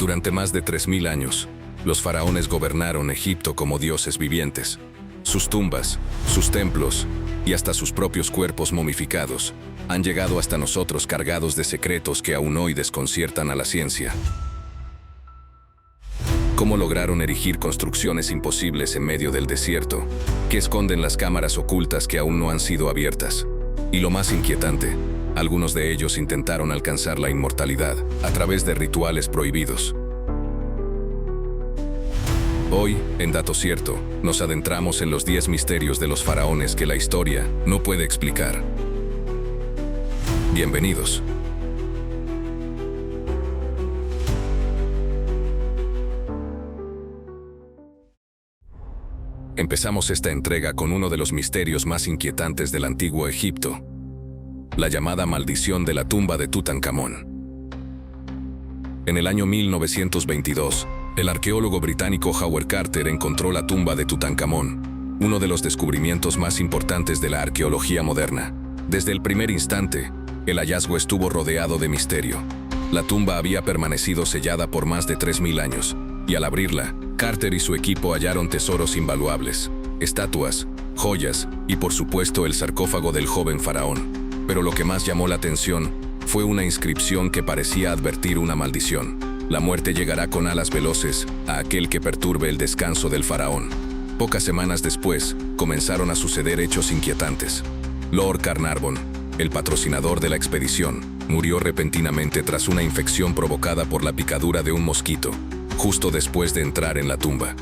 Durante más de 3000 años, los faraones gobernaron Egipto como dioses vivientes. Sus tumbas, sus templos y hasta sus propios cuerpos momificados han llegado hasta nosotros cargados de secretos que aún hoy desconciertan a la ciencia. ¿Cómo lograron erigir construcciones imposibles en medio del desierto? ¿Qué esconden las cámaras ocultas que aún no han sido abiertas? Y lo más inquietante, algunos de ellos intentaron alcanzar la inmortalidad a través de rituales prohibidos. Hoy, en Dato Cierto, nos adentramos en los 10 misterios de los faraones que la historia no puede explicar. Bienvenidos. Empezamos esta entrega con uno de los misterios más inquietantes del antiguo Egipto, la llamada maldición de la tumba de Tutankamón. En el año 1922, el arqueólogo británico Howard Carter encontró la tumba de Tutankamón, uno de los descubrimientos más importantes de la arqueología moderna. Desde el primer instante, el hallazgo estuvo rodeado de misterio. La tumba había permanecido sellada por más de 3000 años, y al abrirla, Carter y su equipo hallaron tesoros invaluables, estatuas, joyas y por supuesto el sarcófago del joven faraón. Pero lo que más llamó la atención fue una inscripción que parecía advertir una maldición. La muerte llegará con alas veloces a aquel que perturbe el descanso del faraón. Pocas semanas después, comenzaron a suceder hechos inquietantes. Lord Carnarvon, el patrocinador de la expedición, murió repentinamente tras una infección provocada por la picadura de un mosquito, justo después de entrar en la tumba.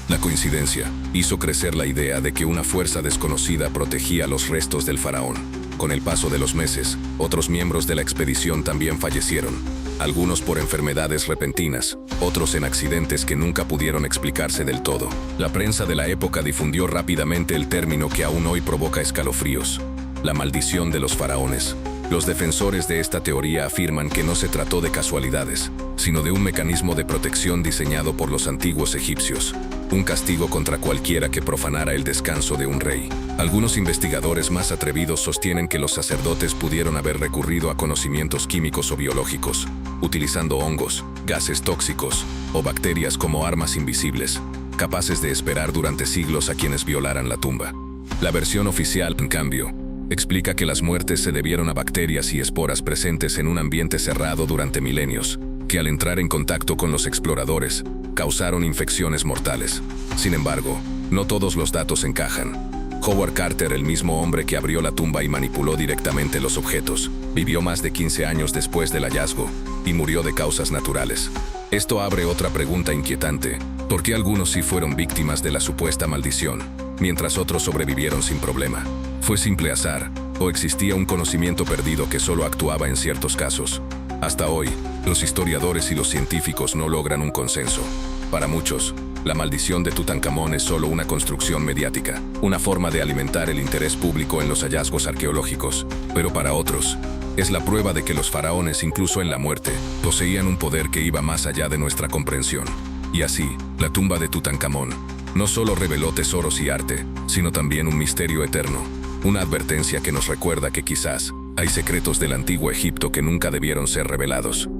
La coincidencia hizo crecer la idea de que una fuerza desconocida protegía los restos del faraón. Con el paso de los meses, otros miembros de la expedición también fallecieron, algunos por enfermedades repentinas, otros en accidentes que nunca pudieron explicarse del todo. La prensa de la época difundió rápidamente el término que aún hoy provoca escalofríos: la maldición de los faraones. Los defensores de esta teoría afirman que no se trató de casualidades, sino de un mecanismo de protección diseñado por los antiguos egipcios, un castigo contra cualquiera que profanara el descanso de un rey. Algunos investigadores más atrevidos sostienen que los sacerdotes pudieron haber recurrido a conocimientos químicos o biológicos, utilizando hongos, gases tóxicos o bacterias como armas invisibles, capaces de esperar durante siglos a quienes violaran la tumba. La versión oficial, en cambio, explica que las muertes se debieron a bacterias y esporas presentes en un ambiente cerrado durante milenios, que al entrar en contacto con los exploradores, causaron infecciones mortales. Sin embargo, no todos los datos encajan. Howard Carter, el mismo hombre que abrió la tumba y manipuló directamente los objetos, vivió más de 15 años después del hallazgo y murió de causas naturales. Esto abre otra pregunta inquietante: ¿por qué algunos sí fueron víctimas de la supuesta maldición, mientras otros sobrevivieron sin problema? ¿Fue simple azar, o existía un conocimiento perdido que solo actuaba en ciertos casos? Hasta hoy, los historiadores y los científicos no logran un consenso. Para muchos, la maldición de Tutankamón es solo una construcción mediática, una forma de alimentar el interés público en los hallazgos arqueológicos. Pero para otros, es la prueba de que los faraones, incluso en la muerte, poseían un poder que iba más allá de nuestra comprensión. Y así, la tumba de Tutankamón no solo reveló tesoros y arte, sino también un misterio eterno. Una advertencia que nos recuerda que quizás hay secretos del antiguo Egipto que nunca debieron ser revelados.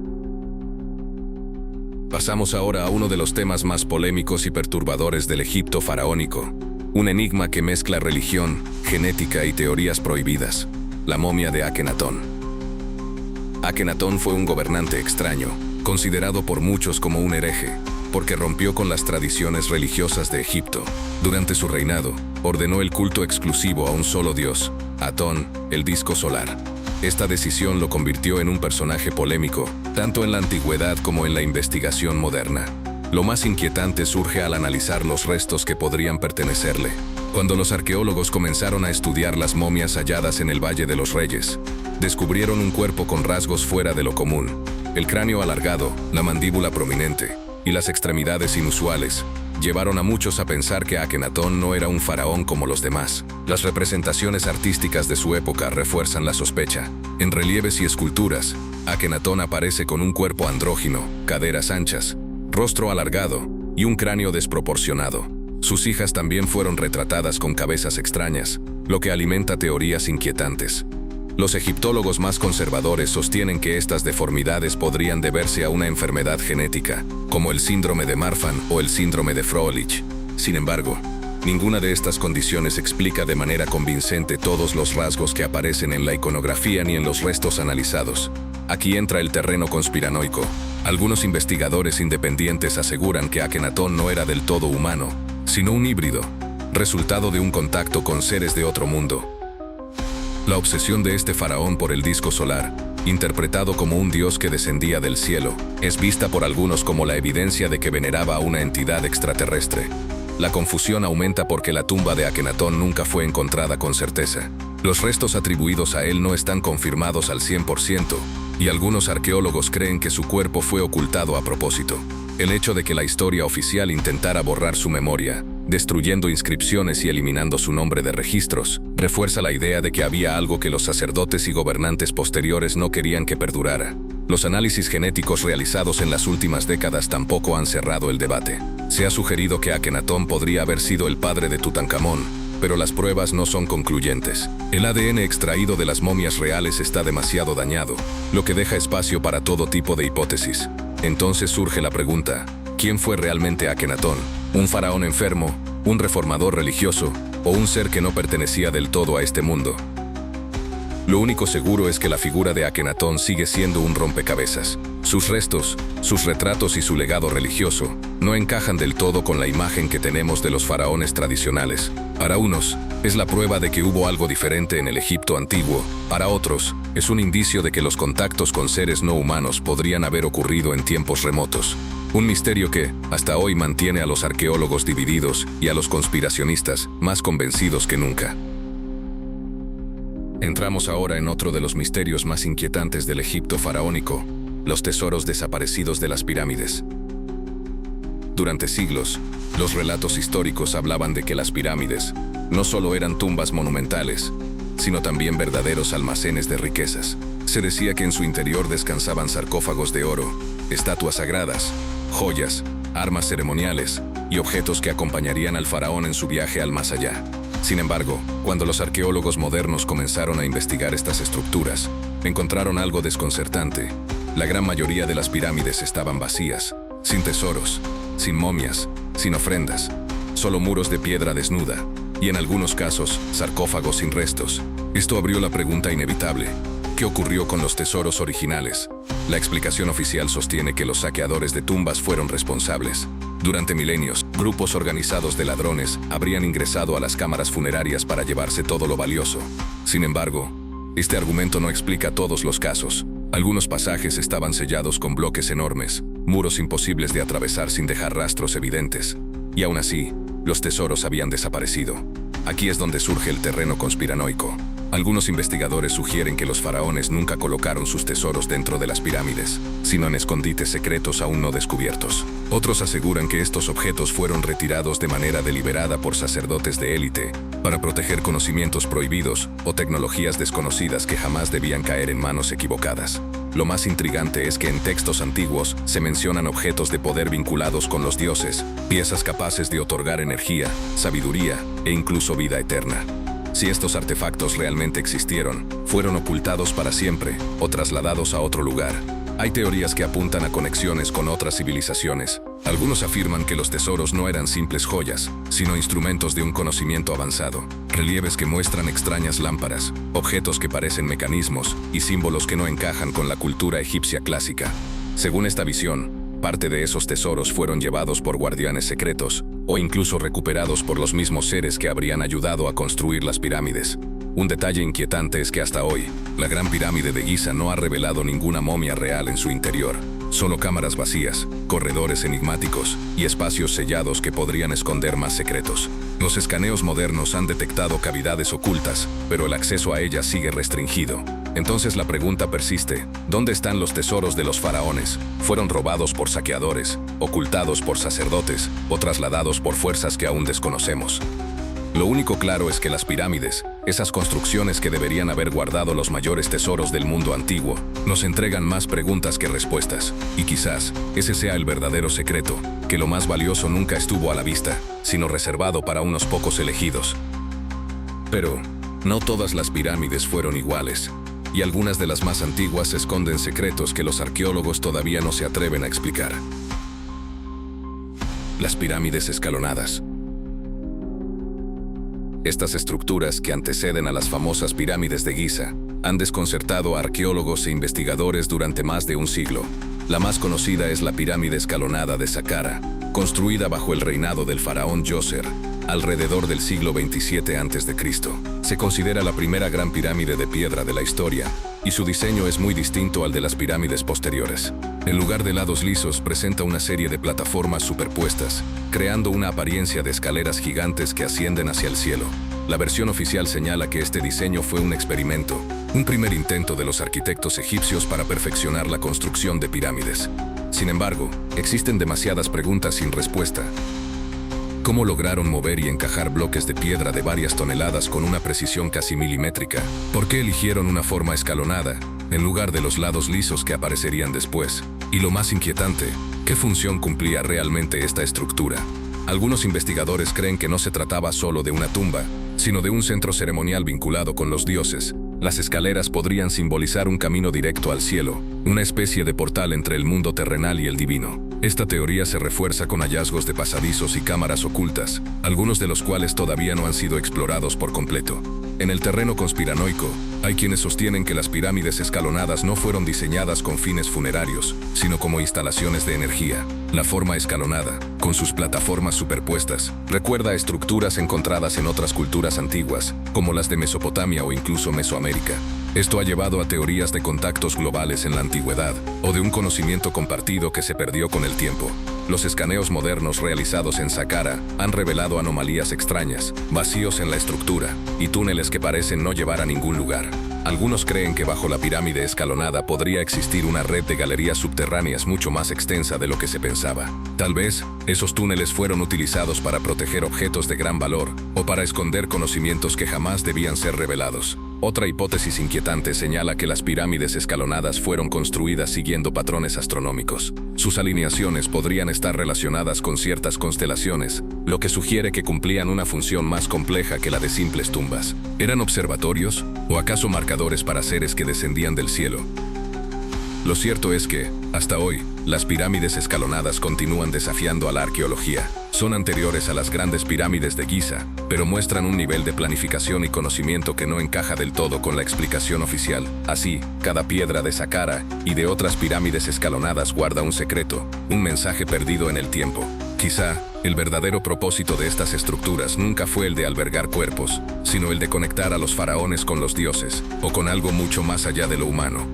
Pasamos ahora a uno de los temas más polémicos y perturbadores del Egipto faraónico, un enigma que mezcla religión, genética y teorías prohibidas: la momia de Akenatón. Akenatón fue un gobernante extraño, considerado por muchos como un hereje, porque rompió con las tradiciones religiosas de Egipto. Durante su reinado, ordenó el culto exclusivo a un solo dios, Atón, el disco solar. Esta decisión lo convirtió en un personaje polémico, tanto en la antigüedad como en la investigación moderna. Lo más inquietante surge al analizar los restos que podrían pertenecerle. Cuando los arqueólogos comenzaron a estudiar las momias halladas en el Valle de los Reyes, descubrieron un cuerpo con rasgos fuera de lo común: el cráneo alargado, la mandíbula prominente y las extremidades inusuales llevaron a muchos a pensar que Akenatón no era un faraón como los demás. Las representaciones artísticas de su época refuerzan la sospecha. En relieves y esculturas, Akenatón aparece con un cuerpo andrógino, caderas anchas, rostro alargado y un cráneo desproporcionado. Sus hijas también fueron retratadas con cabezas extrañas, lo que alimenta teorías inquietantes. Los egiptólogos más conservadores sostienen que estas deformidades podrían deberse a una enfermedad genética, como el síndrome de Marfan o el síndrome de Froelich. Sin embargo, ninguna de estas condiciones explica de manera convincente todos los rasgos que aparecen en la iconografía ni en los restos analizados. Aquí entra el terreno conspiranoico. Algunos investigadores independientes aseguran que Akenatón no era del todo humano, sino un híbrido, resultado de un contacto con seres de otro mundo. La obsesión de este faraón por el disco solar, interpretado como un dios que descendía del cielo, es vista por algunos como la evidencia de que veneraba a una entidad extraterrestre. La confusión aumenta porque la tumba de Akenatón nunca fue encontrada con certeza. Los restos atribuidos a él no están confirmados al 100%, y algunos arqueólogos creen que su cuerpo fue ocultado a propósito. El hecho de que la historia oficial intentara borrar su memoria, destruyendo inscripciones y eliminando su nombre de registros, refuerza la idea de que había algo que los sacerdotes y gobernantes posteriores no querían que perdurara. Los análisis genéticos realizados en las últimas décadas tampoco han cerrado el debate. Se ha sugerido que Akenatón podría haber sido el padre de Tutankamón, pero las pruebas no son concluyentes. El ADN extraído de las momias reales está demasiado dañado, lo que deja espacio para todo tipo de hipótesis. Entonces surge la pregunta: ¿quién fue realmente Akenatón? ¿Un faraón enfermo, un reformador religioso, o un ser que no pertenecía del todo a este mundo? Lo único seguro es que la figura de Akenatón sigue siendo un rompecabezas. Sus restos, sus retratos y su legado religioso no encajan del todo con la imagen que tenemos de los faraones tradicionales. Para unos, es la prueba de que hubo algo diferente en el Egipto antiguo. Para otros, es un indicio de que los contactos con seres no humanos podrían haber ocurrido en tiempos remotos. Un misterio que, hasta hoy, mantiene a los arqueólogos divididos y a los conspiracionistas más convencidos que nunca. Entramos ahora en otro de los misterios más inquietantes del Egipto faraónico: los tesoros desaparecidos de las pirámides. Durante siglos, los relatos históricos hablaban de que las pirámides no solo eran tumbas monumentales, sino también verdaderos almacenes de riquezas. Se decía que en su interior descansaban sarcófagos de oro, estatuas sagradas, joyas, armas ceremoniales y objetos que acompañarían al faraón en su viaje al más allá. Sin embargo, cuando los arqueólogos modernos comenzaron a investigar estas estructuras, encontraron algo desconcertante. La gran mayoría de las pirámides estaban vacías, sin tesoros, sin momias, sin ofrendas, solo muros de piedra desnuda, y en algunos casos, sarcófagos sin restos. Esto abrió la pregunta inevitable: ¿qué ocurrió con los tesoros originales? La explicación oficial sostiene que los saqueadores de tumbas fueron responsables. Durante milenios, grupos organizados de ladrones habrían ingresado a las cámaras funerarias para llevarse todo lo valioso. Sin embargo, este argumento no explica todos los casos. Algunos pasajes estaban sellados con bloques enormes, muros imposibles de atravesar sin dejar rastros evidentes. Y aún así, los tesoros habían desaparecido. Aquí es donde surge el terreno conspiranoico. Algunos investigadores sugieren que los faraones nunca colocaron sus tesoros dentro de las pirámides, sino en escondites secretos aún no descubiertos. Otros aseguran que estos objetos fueron retirados de manera deliberada por sacerdotes de élite, para proteger conocimientos prohibidos o tecnologías desconocidas que jamás debían caer en manos equivocadas. Lo más intrigante es que en textos antiguos se mencionan objetos de poder vinculados con los dioses, piezas capaces de otorgar energía, sabiduría e incluso vida eterna. Si estos artefactos realmente existieron, fueron ocultados para siempre o trasladados a otro lugar. Hay teorías que apuntan a conexiones con otras civilizaciones. Algunos afirman que los tesoros no eran simples joyas, sino instrumentos de un conocimiento avanzado, relieves que muestran extrañas lámparas, objetos que parecen mecanismos y símbolos que no encajan con la cultura egipcia clásica. Según esta visión, parte de esos tesoros fueron llevados por guardianes secretos o incluso recuperados por los mismos seres que habrían ayudado a construir las pirámides. Un detalle inquietante es que hasta hoy, la Gran Pirámide de Giza no ha revelado ninguna momia real en su interior. Solo cámaras vacías, corredores enigmáticos y espacios sellados que podrían esconder más secretos. Los escaneos modernos han detectado cavidades ocultas, pero el acceso a ellas sigue restringido. Entonces la pregunta persiste: ¿dónde están los tesoros de los faraones? ¿Fueron robados por saqueadores, ocultados por sacerdotes o trasladados por fuerzas que aún desconocemos? Lo único claro es que las pirámides, esas construcciones que deberían haber guardado los mayores tesoros del mundo antiguo, nos entregan más preguntas que respuestas. Y quizás ese sea el verdadero secreto, que lo más valioso nunca estuvo a la vista, sino reservado para unos pocos elegidos. Pero no todas las pirámides fueron iguales. y algunas de las más antiguas esconden secretos que los arqueólogos todavía no se atreven a explicar. Las pirámides escalonadas. Estas estructuras, que anteceden a las famosas pirámides de Giza, han desconcertado a arqueólogos e investigadores durante más de un siglo. La más conocida es la pirámide escalonada de Saqqara, construida bajo el reinado del faraón Djoser, alrededor del siglo 27 a.C. Se considera la primera gran pirámide de piedra de la historia, y su diseño es muy distinto al de las pirámides posteriores. En lugar de lados lisos, presenta una serie de plataformas superpuestas, creando una apariencia de escaleras gigantes que ascienden hacia el cielo. La versión oficial señala que este diseño fue un experimento, un primer intento de los arquitectos egipcios para perfeccionar la construcción de pirámides. Sin embargo, existen demasiadas preguntas sin respuesta. ¿Cómo lograron mover y encajar bloques de piedra de varias toneladas con una precisión casi milimétrica? ¿Por qué eligieron una forma escalonada, en lugar de los lados lisos que aparecerían después? Y lo más inquietante, ¿qué función cumplía realmente esta estructura? Algunos investigadores creen que no se trataba solo de una tumba, sino de un centro ceremonial vinculado con los dioses. Las escaleras podrían simbolizar un camino directo al cielo, una especie de portal entre el mundo terrenal y el divino. Esta teoría se refuerza con hallazgos de pasadizos y cámaras ocultas, algunos de los cuales todavía no han sido explorados por completo. En el terreno conspiranoico, hay quienes sostienen que las pirámides escalonadas no fueron diseñadas con fines funerarios, sino como instalaciones de energía. La forma escalonada, con sus plataformas superpuestas, recuerda a estructuras encontradas en otras culturas antiguas, como las de Mesopotamia o incluso Mesoamérica. Esto ha llevado a teorías de contactos globales en la antigüedad, o de un conocimiento compartido que se perdió con el tiempo. Los escaneos modernos realizados en Saqqara han revelado anomalías extrañas, vacíos en la estructura, y túneles que parecen no llevar a ningún lugar. Algunos creen que bajo la pirámide escalonada podría existir una red de galerías subterráneas mucho más extensa de lo que se pensaba. Tal vez, esos túneles fueron utilizados para proteger objetos de gran valor, o para esconder conocimientos que jamás debían ser revelados. Otra hipótesis inquietante señala que las pirámides escalonadas fueron construidas siguiendo patrones astronómicos. Sus alineaciones podrían estar relacionadas con ciertas constelaciones, lo que sugiere que cumplían una función más compleja que la de simples tumbas. ¿Eran observatorios? ¿O acaso marcadores para seres que descendían del cielo? Lo cierto es que, hasta hoy, las pirámides escalonadas continúan desafiando a la arqueología. Son anteriores a las grandes pirámides de Giza, pero muestran un nivel de planificación y conocimiento que no encaja del todo con la explicación oficial. Así, cada piedra de Saqqara y de otras pirámides escalonadas guarda un secreto, un mensaje perdido en el tiempo. Quizá, el verdadero propósito de estas estructuras nunca fue el de albergar cuerpos, sino el de conectar a los faraones con los dioses, o con algo mucho más allá de lo humano.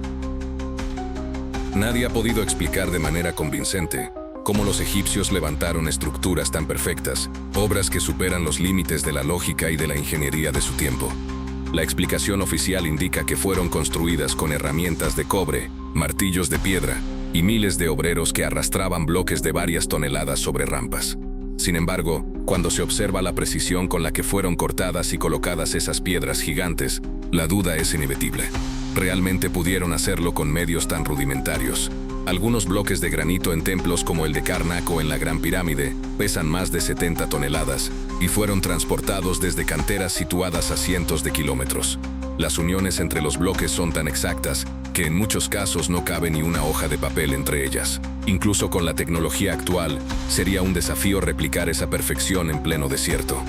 Nadie ha podido explicar de manera convincente cómo los egipcios levantaron estructuras tan perfectas, obras que superan los límites de la lógica y de la ingeniería de su tiempo. La explicación oficial indica que fueron construidas con herramientas de cobre, martillos de piedra y miles de obreros que arrastraban bloques de varias toneladas sobre rampas. Sin embargo, cuando se observa la precisión con la que fueron cortadas y colocadas esas piedras gigantes, la duda es inevitable. ¿Realmente pudieron hacerlo con medios tan rudimentarios? Algunos bloques de granito en templos como el de Karnak o en la Gran Pirámide pesan más de 70 toneladas y fueron transportados desde canteras situadas a cientos de kilómetros. Las uniones entre los bloques son tan exactas que en muchos casos no cabe ni una hoja de papel entre ellas. Incluso con la tecnología actual, sería un desafío replicar esa perfección en pleno desierto.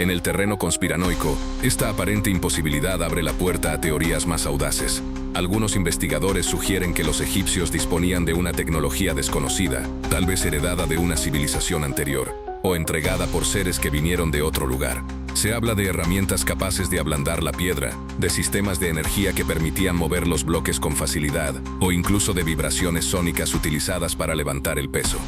En el terreno conspiranoico, esta aparente imposibilidad abre la puerta a teorías más audaces. Algunos investigadores sugieren que los egipcios disponían de una tecnología desconocida, tal vez heredada de una civilización anterior, o entregada por seres que vinieron de otro lugar. Se habla de herramientas capaces de ablandar la piedra, de sistemas de energía que permitían mover los bloques con facilidad, o incluso de vibraciones sónicas utilizadas para levantar el peso.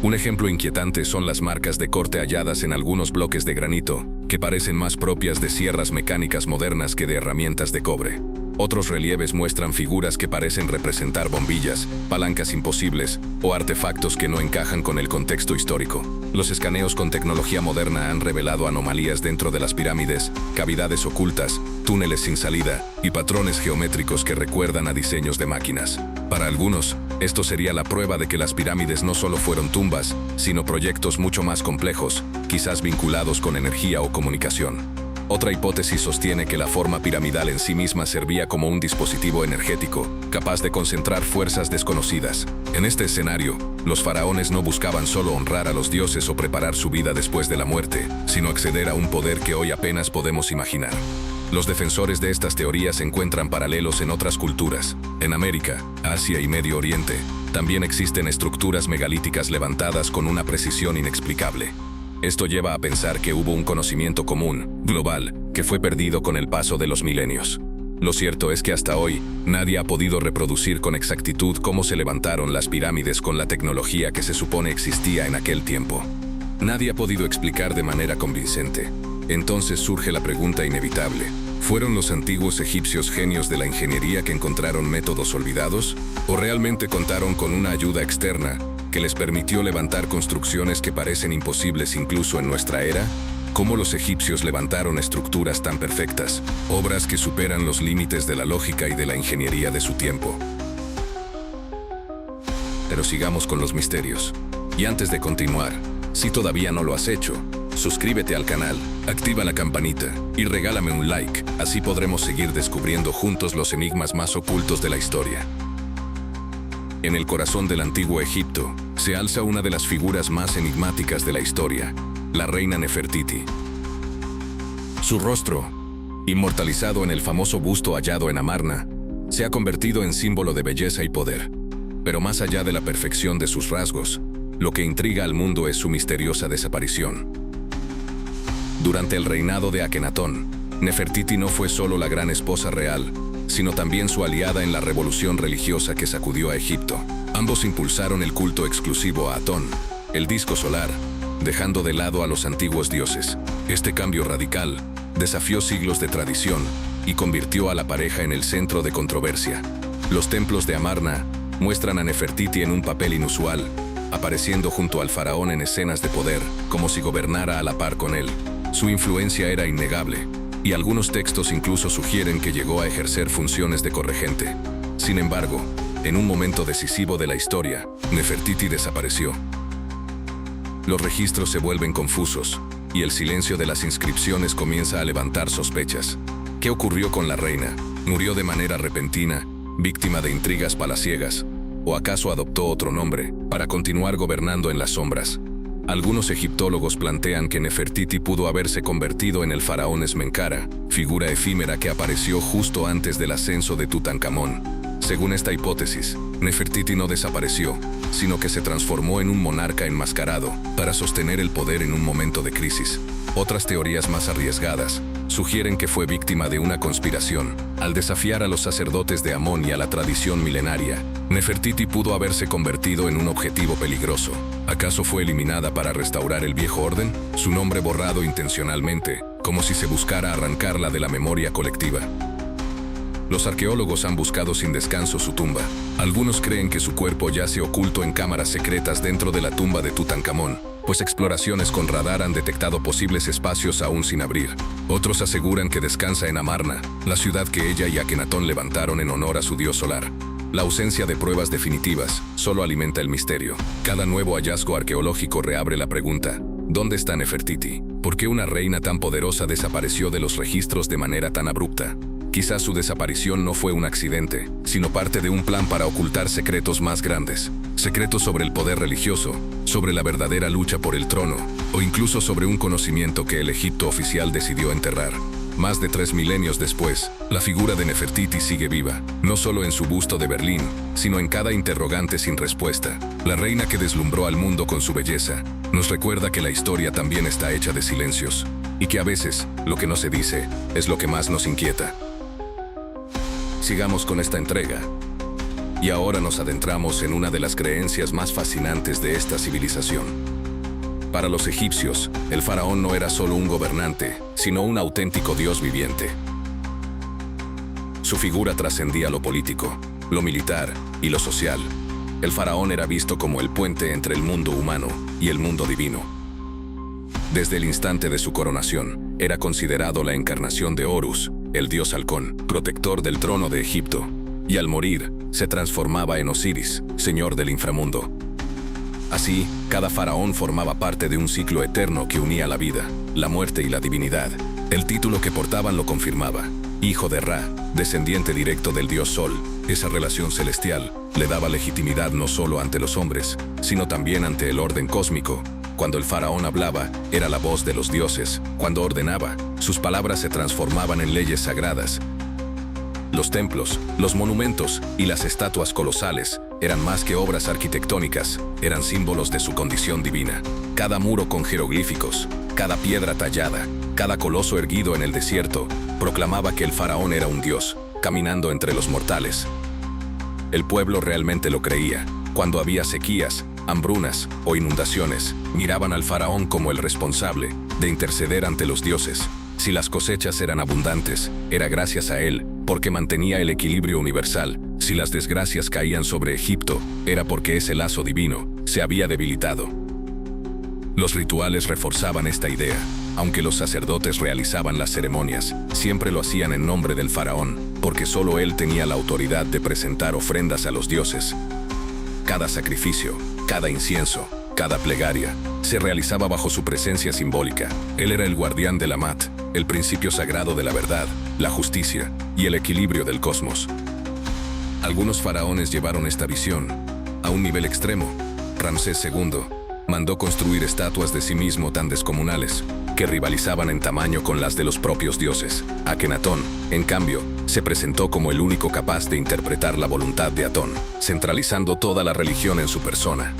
Un ejemplo inquietante son las marcas de corte halladas en algunos bloques de granito, que parecen más propias de sierras mecánicas modernas que de herramientas de cobre. Otros relieves muestran figuras que parecen representar bombillas, palancas imposibles o artefactos que no encajan con el contexto histórico. Los escaneos con tecnología moderna han revelado anomalías dentro de las pirámides, cavidades ocultas, túneles sin salida y patrones geométricos que recuerdan a diseños de máquinas. Para algunos, esto sería la prueba de que las pirámides no solo fueron tumbas, sino proyectos mucho más complejos, quizás vinculados con energía o comunicación. Otra hipótesis sostiene que la forma piramidal en sí misma servía como un dispositivo energético, capaz de concentrar fuerzas desconocidas. En este escenario, los faraones no buscaban solo honrar a los dioses o preparar su vida después de la muerte, sino acceder a un poder que hoy apenas podemos imaginar. Los defensores de estas teorías encuentran paralelos en otras culturas. En América, Asia y Medio Oriente, también existen estructuras megalíticas levantadas con una precisión inexplicable. Esto lleva a pensar que hubo un conocimiento común, global, que fue perdido con el paso de los milenios. Lo cierto es que hasta hoy, nadie ha podido reproducir con exactitud cómo se levantaron las pirámides con la tecnología que se supone existía en aquel tiempo. Nadie ha podido explicar de manera convincente. Entonces surge la pregunta inevitable: ¿fueron los antiguos egipcios genios de la ingeniería que encontraron métodos olvidados? ¿O realmente contaron con una ayuda externa que les permitió levantar construcciones que parecen imposibles incluso en nuestra era? ¿Cómo los egipcios levantaron estructuras tan perfectas, obras que superan los límites de la lógica y de la ingeniería de su tiempo? Pero sigamos con los misterios. Y antes de continuar, si todavía no lo has hecho, suscríbete al canal, activa la campanita y regálame un like, así podremos seguir descubriendo juntos los enigmas más ocultos de la historia. En el corazón del antiguo Egipto, se alza una de las figuras más enigmáticas de la historia, la reina Nefertiti. Su rostro, inmortalizado en el famoso busto hallado en Amarna, se ha convertido en símbolo de belleza y poder. Pero más allá de la perfección de sus rasgos, lo que intriga al mundo es su misteriosa desaparición. Durante el reinado de Akenatón, Nefertiti no fue solo la gran esposa real, sino también su aliada en la revolución religiosa que sacudió a Egipto. Ambos impulsaron el culto exclusivo a Atón, el disco solar, dejando de lado a los antiguos dioses. Este cambio radical desafió siglos de tradición y convirtió a la pareja en el centro de controversia. Los templos de Amarna muestran a Nefertiti en un papel inusual, apareciendo junto al faraón en escenas de poder, como si gobernara a la par con él. Su influencia era innegable, y algunos textos incluso sugieren que llegó a ejercer funciones de corregente. Sin embargo, en un momento decisivo de la historia, Nefertiti desapareció. Los registros se vuelven confusos, y el silencio de las inscripciones comienza a levantar sospechas. ¿Qué ocurrió con la reina? ¿Murió de manera repentina, víctima de intrigas palaciegas? ¿O acaso adoptó otro nombre para continuar gobernando en las sombras? Algunos egiptólogos plantean que Nefertiti pudo haberse convertido en el faraón Esmencara, figura efímera que apareció justo antes del ascenso de Tutankamón. Según esta hipótesis, Nefertiti no desapareció, sino que se transformó en un monarca enmascarado para sostener el poder en un momento de crisis. Otras teorías más arriesgadas sugieren que fue víctima de una conspiración. Al desafiar a los sacerdotes de Amón y a la tradición milenaria, Nefertiti pudo haberse convertido en un objetivo peligroso. ¿Acaso fue eliminada para restaurar el viejo orden? Su nombre borrado intencionalmente, como si se buscara arrancarla de la memoria colectiva. Los arqueólogos han buscado sin descanso su tumba. Algunos creen que su cuerpo yace oculto en cámaras secretas dentro de la tumba de Tutankamón, pues exploraciones con radar han detectado posibles espacios aún sin abrir. Otros aseguran que descansa en Amarna, la ciudad que ella y Akenatón levantaron en honor a su dios solar. La ausencia de pruebas definitivas solo alimenta el misterio. Cada nuevo hallazgo arqueológico reabre la pregunta: ¿dónde está Nefertiti? ¿Por qué una reina tan poderosa desapareció de los registros de manera tan abrupta? Quizás su desaparición no fue un accidente, sino parte de un plan para ocultar secretos más grandes. Secretos sobre el poder religioso, sobre la verdadera lucha por el trono, o incluso sobre un conocimiento que el Egipto oficial decidió enterrar. Más de 3 milenios después, la figura de Nefertiti sigue viva, no solo en su busto de Berlín, sino en cada interrogante sin respuesta. La reina que deslumbró al mundo con su belleza nos recuerda que la historia también está hecha de silencios, y que a veces, lo que no se dice, es lo que más nos inquieta. Sigamos con esta entrega. Y ahora nos adentramos en una de las creencias más fascinantes de esta civilización. Para los egipcios, el faraón no era solo un gobernante, sino un auténtico dios viviente. Su figura trascendía lo político, lo militar y lo social. El faraón era visto como el puente entre el mundo humano y el mundo divino. Desde el instante de su coronación, era considerado la encarnación de Horus, el dios halcón, protector del trono de Egipto, y al morir, se transformaba en Osiris, señor del inframundo. Así, cada faraón formaba parte de un ciclo eterno que unía la vida, la muerte y la divinidad. El título que portaban lo confirmaba: hijo de Ra, descendiente directo del dios Sol. Esa relación celestial le daba legitimidad no solo ante los hombres, sino también ante el orden cósmico. Cuando el faraón hablaba, era la voz de los dioses. Cuando ordenaba, sus palabras se transformaban en leyes sagradas. Los templos, los monumentos y las estatuas colosales eran más que obras arquitectónicas, eran símbolos de su condición divina. Cada muro con jeroglíficos, cada piedra tallada, cada coloso erguido en el desierto, proclamaba que el faraón era un dios, caminando entre los mortales. El pueblo realmente lo creía. Cuando había sequías, hambrunas o inundaciones, miraban al faraón como el responsable de interceder ante los dioses. Si las cosechas eran abundantes, era gracias a él, porque mantenía el equilibrio universal. Si las desgracias caían sobre Egipto, era porque ese lazo divino se había debilitado. Los rituales reforzaban esta idea. Aunque los sacerdotes realizaban las ceremonias, siempre lo hacían en nombre del faraón, porque solo él tenía la autoridad de presentar ofrendas a los dioses. Cada sacrificio, cada incienso, cada plegaria, se realizaba bajo su presencia simbólica. Él era el guardián de la Mat, el principio sagrado de la verdad, la justicia y el equilibrio del cosmos. Algunos faraones llevaron esta visión a un nivel extremo. Ramsés II mandó construir estatuas de sí mismo tan descomunales que rivalizaban en tamaño con las de los propios dioses. Akenatón, en cambio, se presentó como el único capaz de interpretar la voluntad de Atón, centralizando toda la religión en su persona.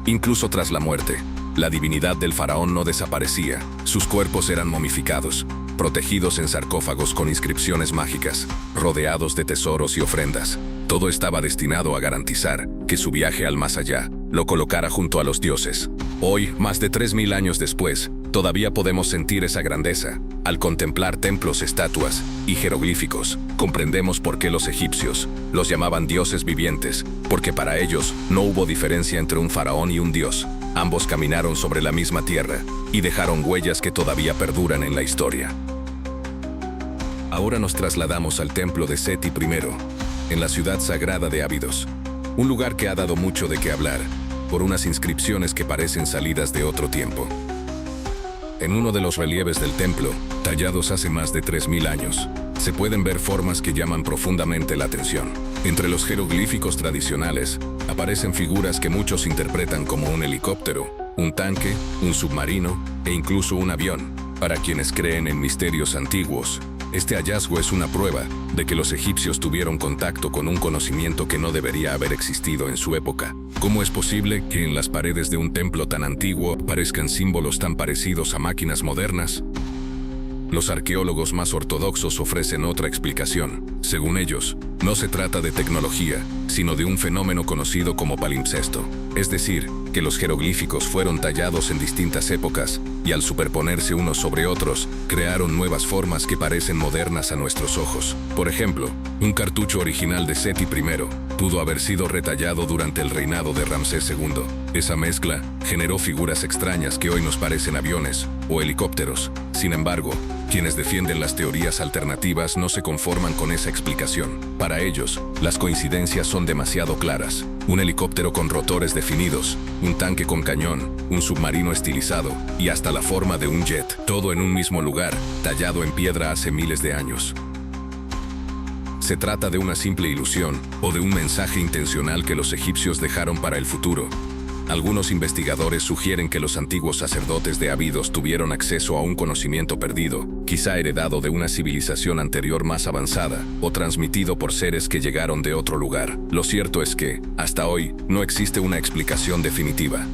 Incluso tras la muerte, la divinidad del faraón no desaparecía. Sus cuerpos eran momificados, protegidos en sarcófagos con inscripciones mágicas, rodeados de tesoros y ofrendas. Todo estaba destinado a garantizar que su viaje al más allá lo colocara junto a los dioses. Hoy, más de 3000 años después, todavía podemos sentir esa grandeza. Al contemplar templos, estatuas y jeroglíficos, comprendemos por qué los egipcios los llamaban dioses vivientes, porque para ellos no hubo diferencia entre un faraón y un dios. Ambos caminaron sobre la misma tierra y dejaron huellas que todavía perduran en la historia. Ahora nos trasladamos al templo de Seti I, en la ciudad sagrada de Abidos, un lugar que ha dado mucho de qué hablar, por unas inscripciones que parecen salidas de otro tiempo. En uno de los relieves del templo, tallados hace más de 3000 años, se pueden ver formas que llaman profundamente la atención. Entre los jeroglíficos tradicionales, aparecen figuras que muchos interpretan como un helicóptero, un tanque, un submarino e incluso un avión. Para quienes creen en misterios antiguos, este hallazgo es una prueba de que los egipcios tuvieron contacto con un conocimiento que no debería haber existido en su época. ¿Cómo es posible que en las paredes de un templo tan antiguo aparezcan símbolos tan parecidos a máquinas modernas? Los arqueólogos más ortodoxos ofrecen otra explicación. Según ellos, no se trata de tecnología, sino de un fenómeno conocido como palimpsesto. Es decir, que los jeroglíficos fueron tallados en distintas épocas y al superponerse unos sobre otros, crearon nuevas formas que parecen modernas a nuestros ojos. Por ejemplo, un cartucho original de Seti I pudo haber sido retallado durante el reinado de Ramsés II. Esa mezcla generó figuras extrañas que hoy nos parecen aviones o helicópteros. Sin embargo, quienes defienden las teorías alternativas no se conforman con esa explicación. Para ellos, las coincidencias son demasiado claras. Un helicóptero con rotores definidos, un tanque con cañón, un submarino estilizado y hasta la forma de un jet, todo en un mismo lugar, tallado en piedra hace miles de años. ¿Se trata de una simple ilusión o de un mensaje intencional que los egipcios dejaron para el futuro? Algunos investigadores sugieren que los antiguos sacerdotes de Abidos tuvieron acceso a un conocimiento perdido, quizá heredado de una civilización anterior más avanzada, o transmitido por seres que llegaron de otro lugar. Lo cierto es que, hasta hoy, no existe una explicación definitiva.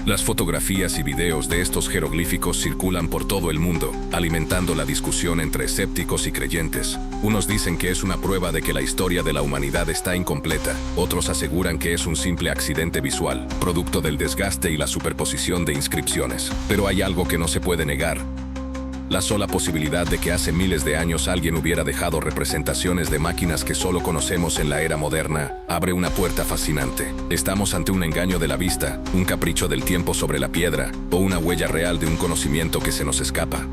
Las fotografías y videos de estos jeroglíficos circulan por todo el mundo, alimentando la discusión entre escépticos y creyentes. Unos dicen que es una prueba de que la historia de la humanidad está incompleta, otros aseguran que es un simple accidente visual, producto del desgaste y la superposición de inscripciones. Pero hay algo que no se puede negar: la sola posibilidad de que hace miles de años alguien hubiera dejado representaciones de máquinas que solo conocemos en la era moderna, abre una puerta fascinante. Estamos ante un engaño de la vista, un capricho del tiempo sobre la piedra, o una huella real de un conocimiento que se nos escapa.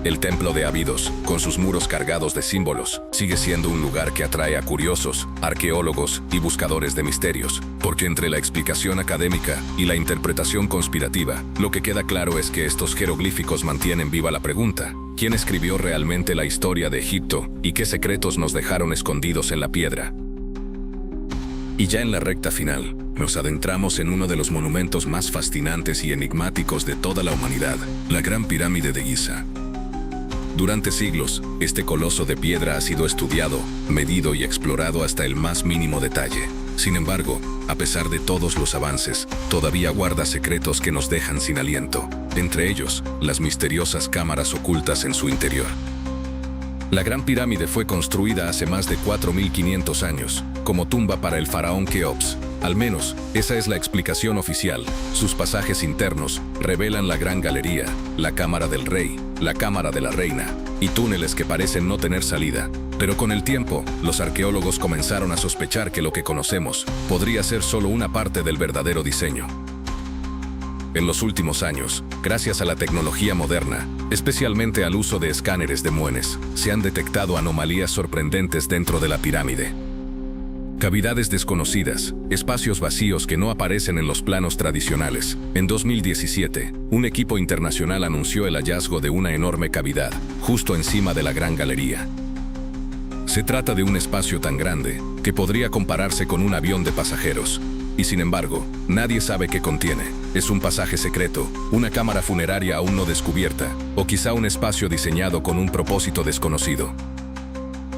El templo de Abidos, con sus muros cargados de símbolos, sigue siendo un lugar que atrae a curiosos, arqueólogos y buscadores de misterios, porque entre la explicación académica y la interpretación conspirativa, lo que queda claro es que estos jeroglíficos mantienen viva la pregunta: ¿quién escribió realmente la historia de Egipto y qué secretos nos dejaron escondidos en la piedra? Y ya en la recta final, nos adentramos en uno de los monumentos más fascinantes y enigmáticos de toda la humanidad, la Gran Pirámide de Giza. Durante siglos, este coloso de piedra ha sido estudiado, medido y explorado hasta el más mínimo detalle. Sin embargo, a pesar de todos los avances, todavía guarda secretos que nos dejan sin aliento, entre ellos, las misteriosas cámaras ocultas en su interior. La Gran Pirámide fue construida hace más de 4.500 años, como tumba para el faraón Keops. Al menos, esa es la explicación oficial. Sus pasajes internos revelan la Gran Galería, la Cámara del Rey, la Cámara de la Reina, y túneles que parecen no tener salida. Pero con el tiempo, los arqueólogos comenzaron a sospechar que lo que conocemos podría ser solo una parte del verdadero diseño. En los últimos años, gracias a la tecnología moderna, especialmente al uso de escáneres de muones, se han detectado anomalías sorprendentes dentro de la pirámide. Cavidades desconocidas, espacios vacíos que no aparecen en los planos tradicionales. En 2017, un equipo internacional anunció el hallazgo de una enorme cavidad, justo encima de la Gran Galería. Se trata de un espacio tan grande que podría compararse con un avión de pasajeros. Y sin embargo, nadie sabe qué contiene. Es un pasaje secreto, una cámara funeraria aún no descubierta, o quizá un espacio diseñado con un propósito desconocido.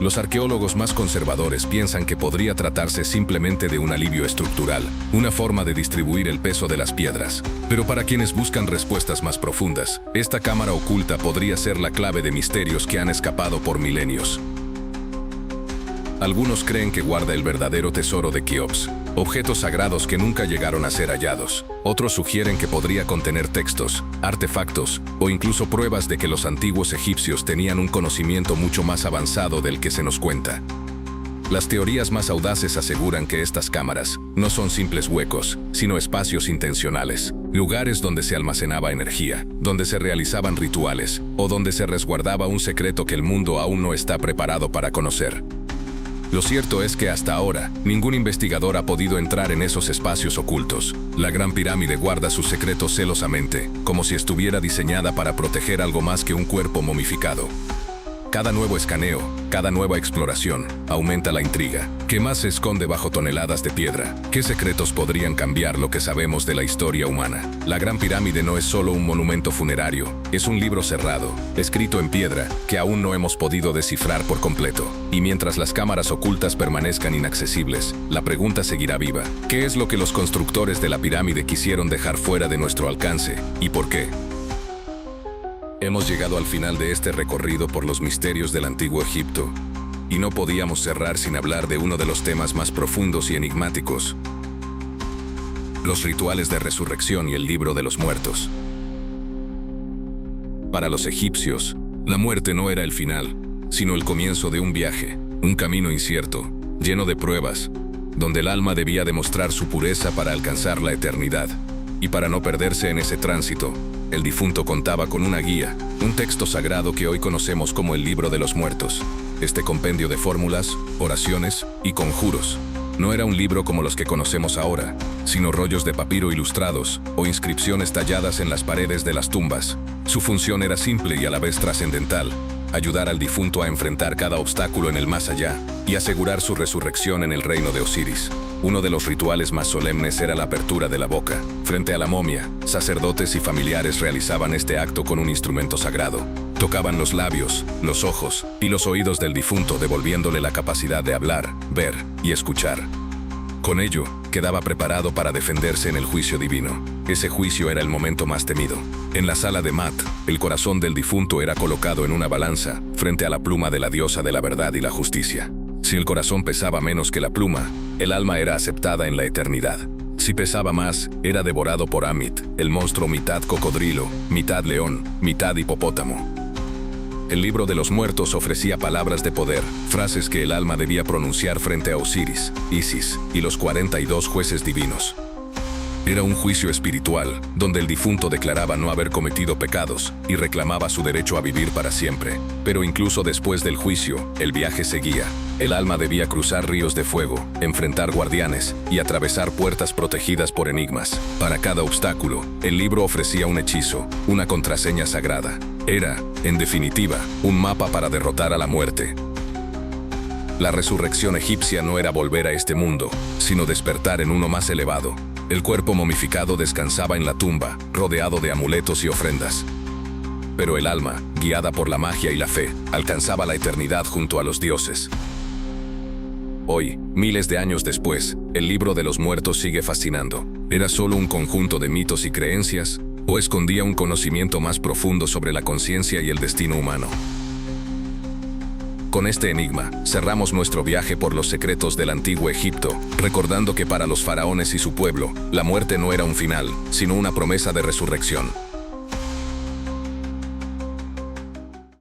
Los arqueólogos más conservadores piensan que podría tratarse simplemente de un alivio estructural, una forma de distribuir el peso de las piedras. Pero para quienes buscan respuestas más profundas, esta cámara oculta podría ser la clave de misterios que han escapado por milenios. Algunos creen que guarda el verdadero tesoro de Keops, objetos sagrados que nunca llegaron a ser hallados. Otros sugieren que podría contener textos, artefactos o incluso pruebas de que los antiguos egipcios tenían un conocimiento mucho más avanzado del que se nos cuenta. Las teorías más audaces aseguran que estas cámaras no son simples huecos, sino espacios intencionales, lugares donde se almacenaba energía, donde se realizaban rituales o donde se resguardaba un secreto que el mundo aún no está preparado para conocer. Lo cierto es que hasta ahora, ningún investigador ha podido entrar en esos espacios ocultos. La Gran Pirámide guarda sus secretos celosamente, como si estuviera diseñada para proteger algo más que un cuerpo momificado. Cada nuevo escaneo, cada nueva exploración, aumenta la intriga. ¿Qué más se esconde bajo toneladas de piedra? ¿Qué secretos podrían cambiar lo que sabemos de la historia humana? La Gran Pirámide no es solo un monumento funerario, es un libro cerrado, escrito en piedra, que aún no hemos podido descifrar por completo. Y mientras las cámaras ocultas permanezcan inaccesibles, la pregunta seguirá viva. ¿Qué es lo que los constructores de la pirámide quisieron dejar fuera de nuestro alcance? ¿Y por qué? Hemos llegado al final de este recorrido por los misterios del antiguo Egipto, y no podíamos cerrar sin hablar de uno de los temas más profundos y enigmáticos: los rituales de resurrección y el libro de los muertos. Para los egipcios, la muerte no era el final, sino el comienzo de un viaje, un camino incierto, lleno de pruebas, donde el alma debía demostrar su pureza para alcanzar la eternidad. Y para no perderse en ese tránsito, el difunto contaba con una guía, un texto sagrado que hoy conocemos como el Libro de los Muertos. Este compendio de fórmulas, oraciones y conjuros no era un libro como los que conocemos ahora, sino rollos de papiro ilustrados o inscripciones talladas en las paredes de las tumbas. Su función era simple y a la vez trascendental: ayudar al difunto a enfrentar cada obstáculo en el más allá y asegurar su resurrección en el reino de Osiris. Uno de los rituales más solemnes era la apertura de la boca. Frente a la momia, sacerdotes y familiares realizaban este acto con un instrumento sagrado. Tocaban los labios, los ojos y los oídos del difunto, devolviéndole la capacidad de hablar, ver y escuchar. Con ello, quedaba preparado para defenderse en el juicio divino. Ese juicio era el momento más temido. En la sala de Mat, el corazón del difunto era colocado en una balanza, frente a la pluma de la diosa de la verdad y la justicia. Si el corazón pesaba menos que la pluma, el alma era aceptada en la eternidad. Si pesaba más, era devorado por Amit, el monstruo mitad cocodrilo, mitad león, mitad hipopótamo. El libro de los muertos ofrecía palabras de poder, frases que el alma debía pronunciar frente a Osiris, Isis y los 42 jueces divinos. Era un juicio espiritual, donde el difunto declaraba no haber cometido pecados y reclamaba su derecho a vivir para siempre. Pero incluso después del juicio, el viaje seguía. El alma debía cruzar ríos de fuego, enfrentar guardianes y atravesar puertas protegidas por enigmas. Para cada obstáculo, el libro ofrecía un hechizo, una contraseña sagrada. Era, en definitiva, un mapa para derrotar a la muerte. La resurrección egipcia no era volver a este mundo, sino despertar en uno más elevado. El cuerpo momificado descansaba en la tumba, rodeado de amuletos y ofrendas. Pero el alma, guiada por la magia y la fe, alcanzaba la eternidad junto a los dioses. Hoy, miles de años después, el libro de los muertos sigue fascinando. ¿Era solo un conjunto de mitos y creencias? ¿O escondía un conocimiento más profundo sobre la conciencia y el destino humano? Con este enigma, cerramos nuestro viaje por los secretos del antiguo Egipto, recordando que para los faraones y su pueblo, la muerte no era un final, sino una promesa de resurrección.